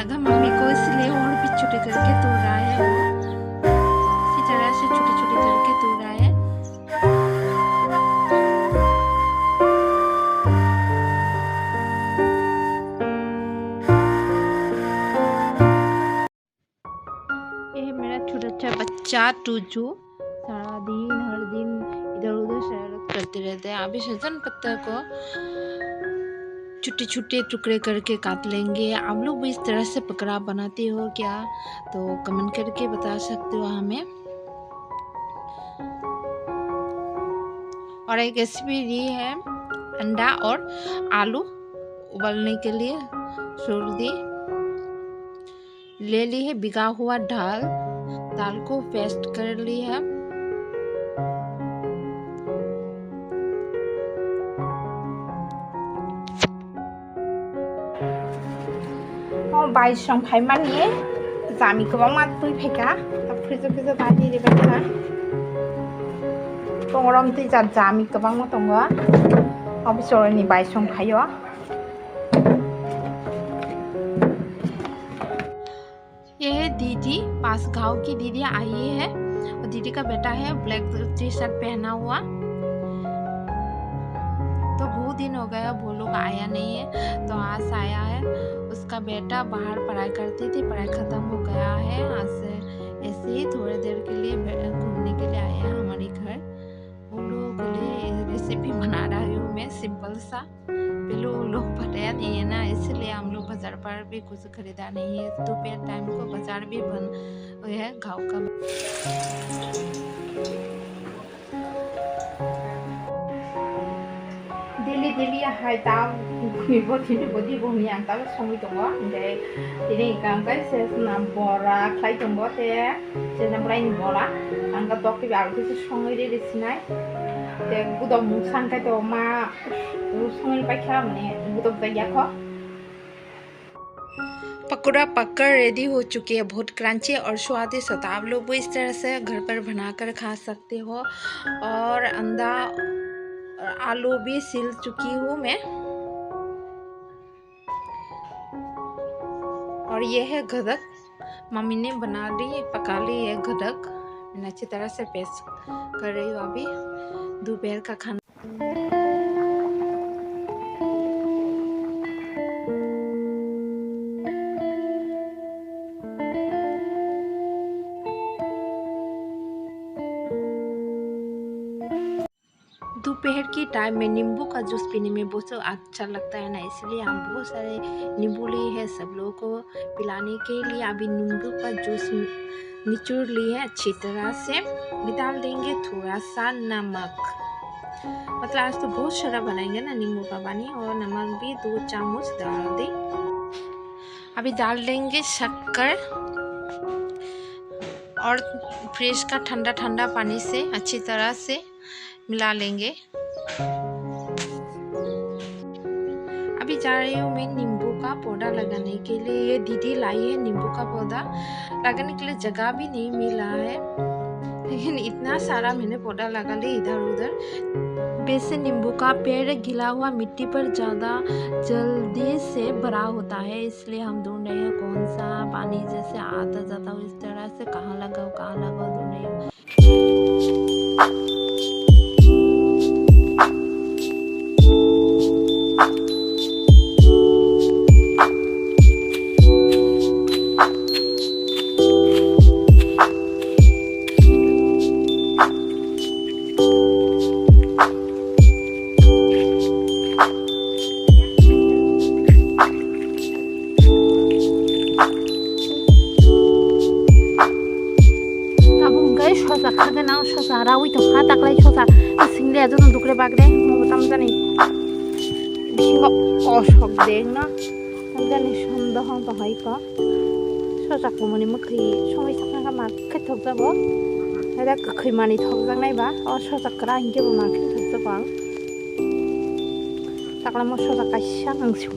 लगा मम्मी को, इसलिए और भी छोटे करके तोड़ रहा है वो। इसी तरह से छोटे छोटे करके तोड़ रहा है। ये मेरा छोटा अच्छा बच्चा टूजू सारा दिन हर दिन इधर उधर शरारत करते रहते हैं। अभी सजन पत्ता को छोटे छोटे टुकड़े करके काट लेंगे। आप लोग भी इस तरह से पकड़ा बनाते हो क्या? तो कमेंट करके बता सकते हो हमें। और एक रेसिपी दी है अंडा और आलू उबालने के लिए। छोड़ दी ले ली है भिगा हुआ दाल को पेस्ट कर ली है। बाइस भाई मानिए जामी गोबां मात फैखा फैजो फैजो दादि रेबा तंगरम ती जा जामी गोबां मा दङ अबिसरनि बाइस भाइयो। ये है दीदी, पास गांव की दीदी आई है और दीदी का बेटा है ब्लैक टी शर्ट पहना हुआ। तो बहुत दिन हो गया वो लोग आया नहीं है, तो आज आया है। उसका बेटा बाहर पढ़ाई करती थी, पढ़ाई खत्म हो गया है। आज से ऐसे ही थोड़ी देर के लिए घूमने के लिए आया है हमारे घर। उन लोगों के लिए रेसिपी बना रही हूँ मैं, सिंपल सा। पहले वो लोग बताया नहीं है ना, इसलिए हम लोग बाजार पर भी कुछ खरीदा नहीं है। दोपहर टाइम को बाजार भी बंद है गाँव का। दिल्ली हाय दाव खुइबो थिनिबो दिबो नि आं दा संगि दङ ओमफ्राय दिनै गांगाय सेसना बरा खाइ दङ ते जेना ब्राइन बरा आं दा तकि आलु से संगि रे सिनाय ते गुदम सांखाय तो मा संगि पाइखा माने गुदम जायाखो। पकौड़ा पककर रेडी हो चुकी है, बहुत क्रंची और स्वादिष्ट होता है। आप लोग भी इस तरह से घर पर बनाकर खा सकते हो। और अंडा और आलू भी सील चुकी हूँ मैं। और ये है गदक, मम्मी ने बना ली पका ली है गदक। मैं अच्छी तरह से पेस्ट कर रही हूँ अभी दोपहर का खाना। दोपहर की टाइम में नींबू का जूस पीने में बहुत अच्छा लगता है ना, इसलिए हम बहुत सारे नींबू लिए हैं सब लोगों को पिलाने के लिए। अभी नींबू का जूस निचोड़ लिए है अच्छी तरह से। डाल देंगे थोड़ा सा नमक, मतलब आज तो बहुत सारा बनाएंगे ना नींबू का पानी, और नमक भी 2 चम्मच डाल दें। अभी डाल देंगे शक्कर और फ्रिज का ठंडा ठंडा पानी से अच्छी तरह से मिला लेंगे। अभी जा रही हूँ मैं नींबू का पौधा लगाने के लिए। ये दीदी लाई है नींबू का पौधा, लगाने के लिए जगह भी नहीं मिला है, लेकिन इतना सारा मैंने पौधा लगा लिया इधर उधर। वैसे नींबू का पेड़ गिला हुआ मिट्टी पर ज़्यादा जल्दी से बड़ा होता है, इसलिए हम ढूंढ रहे हैं कौन सा पानी जैसे आता जाता हो इस तरह से कहाँ लगाओ ढूंढ रहे हो। ससा रावी तो खा तकलाई ससा सिंगले जो दुकरे बागरे मो तम जानि बिसिंग अशक देखना तम जानि सन्देह तो है का ससाखौ मनि मखै संगै साखा मा खैथक जाबो हेदा खै मानि थक जांनायबा अ ससाकरा हिंगे बो मा खैथक जाबो तकला मो ससा काइसा नंसो